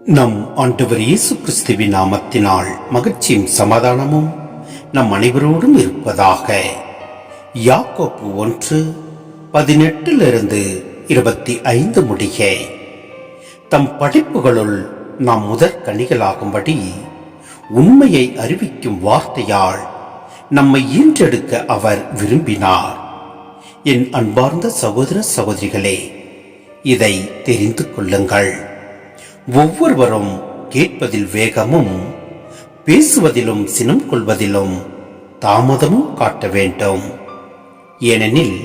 நம் ஆண்டவர் இயேசு கிறிஸ்துவின் நாமத்தினால் மகிழ்ச்சியும் சமாதானமும் நம் அனைவரோடும் இருப்பதாக. யாக்கோப்பு 1:18-25 முடிய. தம் படைப்புகளுள் நாம் முதற் கனிகளாகும்படி உண்மையை அறிவிக்கும் வார்த்தையால் நம்மை ஈன்றெடுக்க அவர் விரும்பினார். என் அன்பார்ந்த சகோதர சகோதரிகளே, இதை தெரிந்து கொள்ளுங்கள். ஒவ்வொருவரும் கேட்பதில் வேகமும் பேசுவதிலும் சினம் கொள்வதிலும் தாமதமும் காட்ட வேண்டும். ஏனெனில்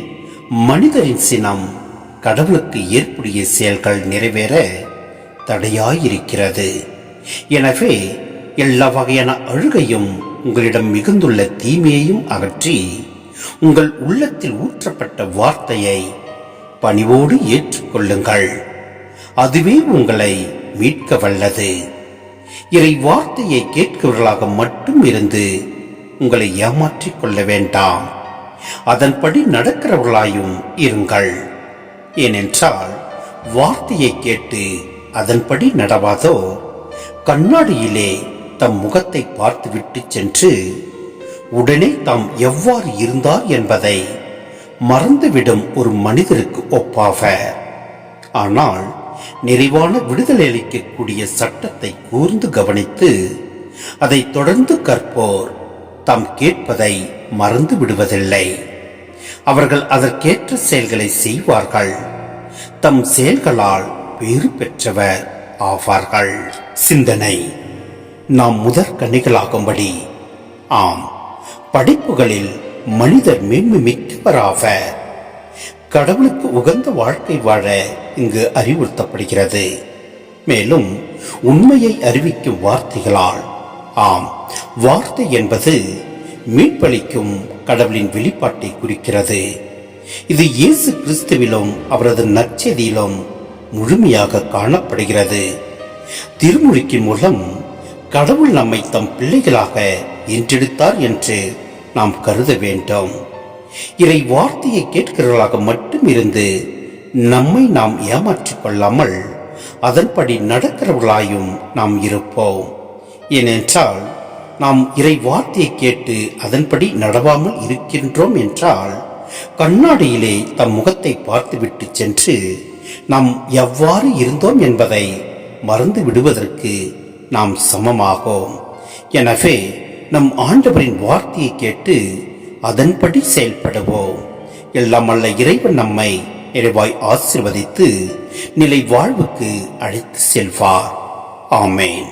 மனிதரின் சினம் கடவுளுக்கு ஏற்புடைய செயல்கள் நிறைவேற தடையாயிருக்கிறது. எனவே எல்லா வகையான அழுகையும் உங்களிடம் மிகுந்துள்ள தீமையையும் அகற்றி உங்கள் உள்ளத்தில் ஊற்றப்பட்ட வார்த்தையை பணிவோடு ஏற்றுக்கொள்ளுங்கள். அதுவே உங்களை மீட்க வல்லது. இறை வார்த்தையை கேட்கிறவர்களாக மட்டும் இருந்து உங்களை ஏமாற்றிக் கொள்ள வேண்டாம். அதன்படி நடக்கிறவர்களாயும் இருங்கள். ஏனென்றால் வார்த்தையை கேட்டு அதன்படி நடவாதோ கண்ணாடியிலே தம் முகத்தை பார்த்துவிட்டு சென்று உடனே தாம் எவ்வாறு இருந்தார் என்பதை மறந்துவிடும் ஒரு மனிதருக்கு ஒப்பாவர். ஆனால் நிறைவான விடுதலை அளிக்கக்கூடிய சட்டத்தை கூர்ந்து கவனித்து அதை தொடர்ந்து கற்போர் தாம் கேட்பதை மறந்து விடுவதில்லை. அவர்கள் அதற்கேற்ற செயல்களை செய்வார்கள். தம் செயல்களால் பேறு பெற்றவர் ஆவார்கள். சிந்தனை: நாம் முதற் கனிகளாகும்படி, ஆம், படைப்புகளில் மனிதர் மேன்மை மிக்கவராவர். கடவுளுக்கு உகந்த வாழ்க்கை வாழ இங்கு அறிவுறுத்தப்படுகிறது. மேலும் உண்மையை அறிவிக்கும் வார்த்தைகளால், ஆம், வார்த்தை என்பது மீட்பளிக்கும் கடவுளின் வெளிப்பாட்டை குறிக்கிறது. இது இயேசு கிறிஸ்துவிலும் அவரது நற்செய்தியிலும் முழுமையாக காணப்படுகிறது. திருமுழுக்கின் மூலம் கடவுள் நம்மை தம் பிள்ளைகளாக ஈன்றெடுத்தார் என்று நாம் கருத வேண்டும். இறை வார்த்தையை கேட்கிறவர்களாக மட்டும் இருந்து நம்மை நாம் ஏமாற்றிக் கொள்ளாமல் அதன்படி நடக்கிறவர்களாயும் நாம் இருப்போம். ஏனென்றால் நாம் இறை வார்த்தையை கேட்டு அதன்படி நடவாமல் இருக்கின்றோம் என்றால் கண்ணாடியிலே தம் முகத்தை பார்த்துவிட்டு சென்று நாம் எவ்வாறு இருந்தோம் என்பதை மறந்து விடுவதற்கு நாம் சமமாகும். எனவே நம் ஆண்டவரின் வார்த்தையை கேட்டு அதன்படி செயல்படுவோம். எல்லாம் வல்ல இறைவன் நம்மை நிறைவாய் ஆசீர்வதித்து நிலை வாழ்வுக்கு அழைத்து செல்வார். ஆமேன்.